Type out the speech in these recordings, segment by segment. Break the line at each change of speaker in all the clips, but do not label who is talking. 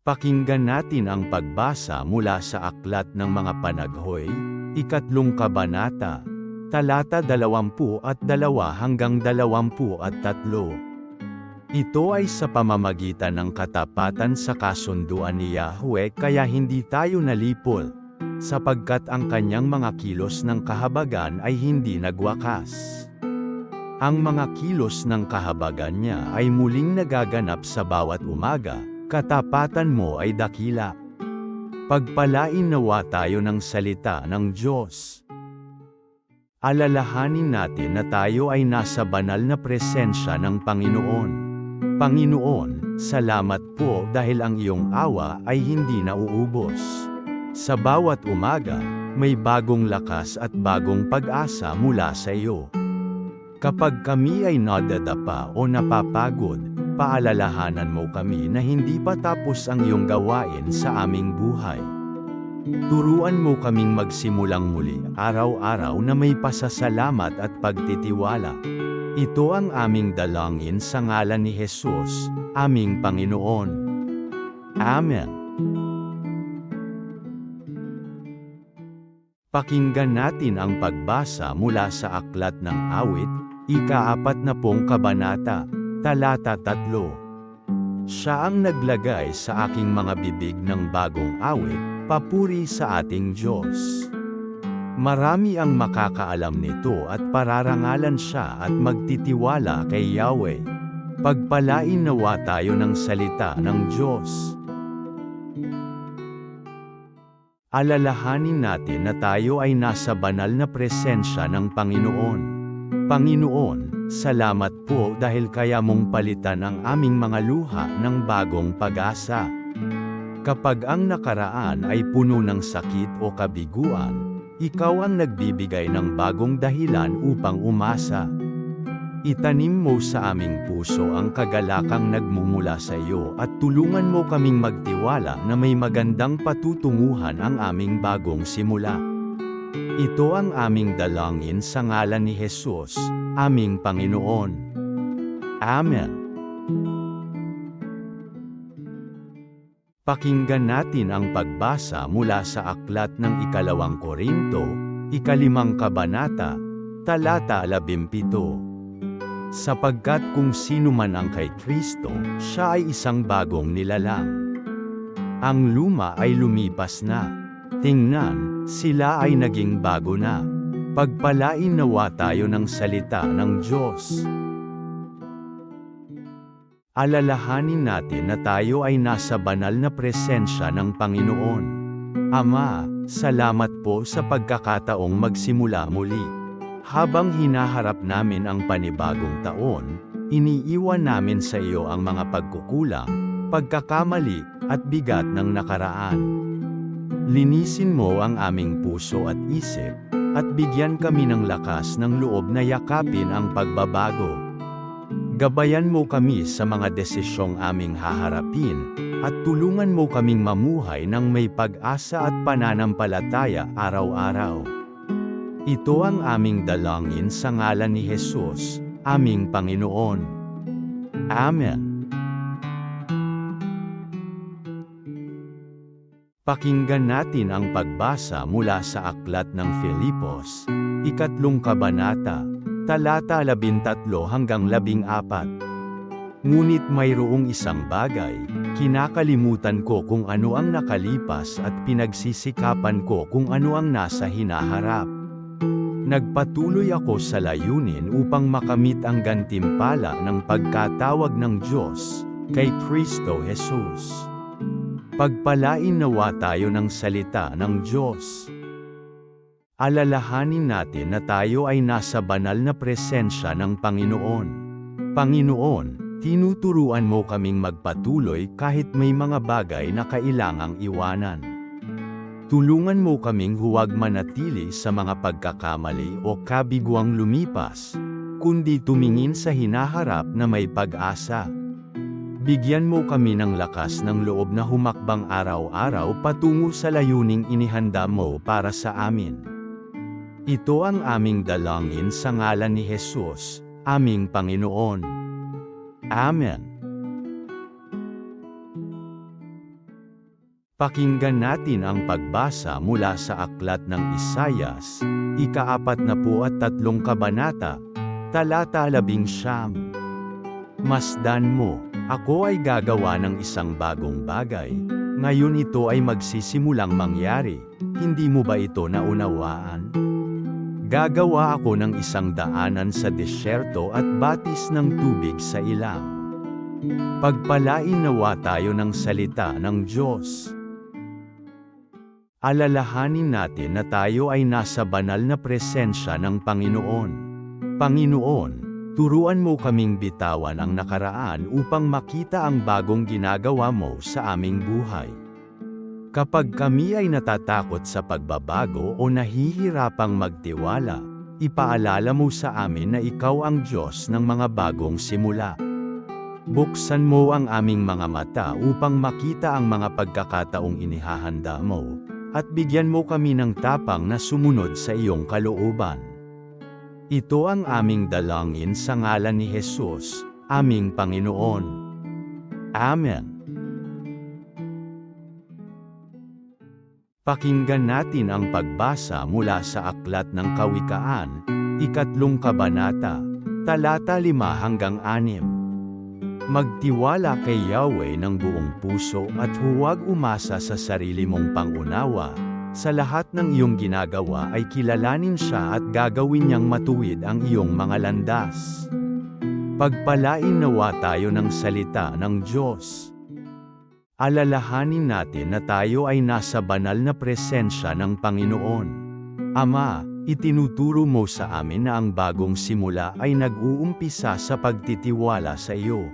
Pakinggan natin ang pagbasa mula sa Aklat ng Mga Panaghoy, 3 kabanata, talata 22 hanggang 23. Ito ay sa pamamagitan ng katapatan sa kasunduan ni Yahweh kaya hindi tayo nalipol, sapagkat ang kanyang mga kilos ng kahabagan ay hindi nagwakas. Ang mga kilos ng kahabagan niya ay muling nagaganap sa bawat umaga. Katapatan mo ay dakila. Pagpalain nawa tayo ng salita ng Diyos. Alalahanin natin na tayo ay nasa banal na presensya ng Panginoon. Panginoon, salamat po dahil ang iyong awa ay hindi nauubos. Sa bawat umaga, may bagong lakas at bagong pag-asa mula sa iyo. Kapag kami ay nadadapa o napapagod, paalalahanan mo kami na hindi pa tapos ang iyong gawain sa aming buhay. Turuan mo kaming magsimulang muli, araw-araw na may pasasalamat at pagtitiwala. Ito ang aming dalangin sa ngalan ni Jesus, aming Panginoon. Amen. Pakinggan natin ang pagbasa mula sa Aklat ng Awit, 4 kabanata. Talata 3. Siya ang naglagay sa aking mga bibig ng bagong awit, papuri sa ating Diyos. Marami ang makakaalam nito at pararangalan siya at magtitiwala kay Yahweh. Pagpalain nawa tayo ng salita ng Diyos. Alalahanin natin na tayo ay nasa banal na presensya ng Panginoon. Panginoon, salamat po dahil kaya mong palitan ang aming mga luha ng bagong pag-asa. Kapag ang nakaraan ay puno ng sakit o kabiguan, ikaw ang nagbibigay ng bagong dahilan upang umasa. Itanim mo sa aming puso ang kagalakang nagmumula sa iyo at tulungan mo kaming magtiwala na may magandang patutunguhan ang aming bagong simula. Ito ang aming dalangin sa ngalan ni Jesus, aming Panginoon. Amen. Pakinggan natin ang pagbasa mula sa Aklat ng 2 Korinto, 5 kabanata, talata 17. Sapagkat kung sino man ang kay Kristo, siya ay isang bagong nilalang. Ang luma ay lumipas na. Tingnan, sila ay naging bago na. Pagpalain nawa tayo ng salita ng Diyos. Alalahanin natin na tayo ay nasa banal na presensya ng Panginoon. Ama, salamat po sa pagkakataong magsimula muli. Habang hinaharap namin ang panibagong taon, iniiwan namin sa iyo ang mga pagkukulang, pagkakamali, at bigat ng nakaraan. Linisin mo ang aming puso at isip, at bigyan kami ng lakas ng loob na yakapin ang pagbabago. Gabayan mo kami sa mga desisyong aming haharapin, at tulungan mo kaming mamuhay ng may pag-asa at pananampalataya araw-araw. Ito ang aming dalangin sa ngalan ni Jesus, aming Panginoon. Amen. Pakinggan natin ang pagbasa mula sa Aklat ng Filipos, 3 kabanata, talata 13 hanggang 14. Ngunit mayroong isang bagay, kinakalimutan ko kung ano ang nakalipas at pinagsisikapan ko kung ano ang nasa hinaharap. Nagpatuloy ako sa layunin upang makamit ang gantimpala ng pagkatawag ng Diyos, kay Kristo Jesus. Pagpalain nawa tayo ng salita ng Diyos. Alalahanin natin na tayo ay nasa banal na presensya ng Panginoon. Panginoon, tinuturuan mo kaming magpatuloy kahit may mga bagay na kailangang iwanan. Tulungan mo kaming huwag manatili sa mga pagkakamali o kabiguang lumipas, kundi tumingin sa hinaharap na may pag-asa. Bigyan mo kami ng lakas ng loob na humakbang araw-araw patungo sa layuning inihanda mo para sa amin. Ito ang aming dalangin sa ngalan ni Jesus, aming Panginoon. Amen. Pakinggan natin ang pagbasa mula sa aklat ng Isayas, ika-43 kabanata, talata 19. Masdan mo, ako ay gagawa ng isang bagong bagay, ngayon ito ay magsisimulang mangyari, hindi mo ba ito naunawaan? Gagawa ako ng isang daanan sa disyerto at batis ng tubig sa ilang. Pagpalain nawa tayo ng salita ng Diyos. Alalahanin natin na tayo ay nasa banal na presensya ng Panginoon. Panginoon, turuan mo kaming bitawan ang nakaraan upang makita ang bagong ginagawa mo sa aming buhay. Kapag kami ay natatakot sa pagbabago o nahihirapang magtiwala, ipaalala mo sa amin na ikaw ang Diyos ng mga bagong simula. Buksan mo ang aming mga mata upang makita ang mga pagkakataong inihahanda mo, at bigyan mo kami ng tapang na sumunod sa iyong kalooban. Ito ang aming dalangin sa ngalan ni Jesus, aming Panginoon. Amen. Pakinggan natin ang pagbasa mula sa Aklat ng Kawikaan, ika-3 kabanata, talata 5 hanggang 6. Magtiwala kay Yahweh ng buong puso at huwag umasa sa sarili mong pangunawa. Sa lahat ng iyong ginagawa ay kilalanin siya at gagawin niyang matuwid ang iyong mga landas. Pagpalain nawa tayo ng salita ng Diyos. Alalahanin natin na tayo ay nasa banal na presensya ng Panginoon. Ama, itinuturo mo sa amin na ang bagong simula ay nag-uumpisa sa pagtitiwala sa iyo.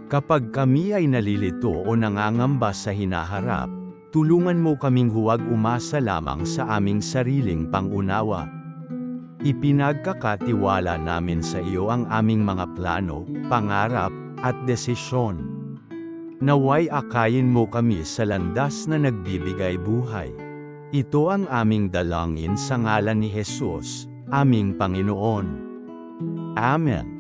Kapag kami ay nalilito o nangangamba sa hinaharap, tulungan mo kaming huwag umasa lamang sa aming sariling pangunawa. Ipinagkakatiwala namin sa iyo ang aming mga plano, pangarap, at desisyon. Naway akayin mo kami sa landas na nagbibigay buhay. Ito ang aming dalangin sa ngalan ni Jesus, aming Panginoon. Amen.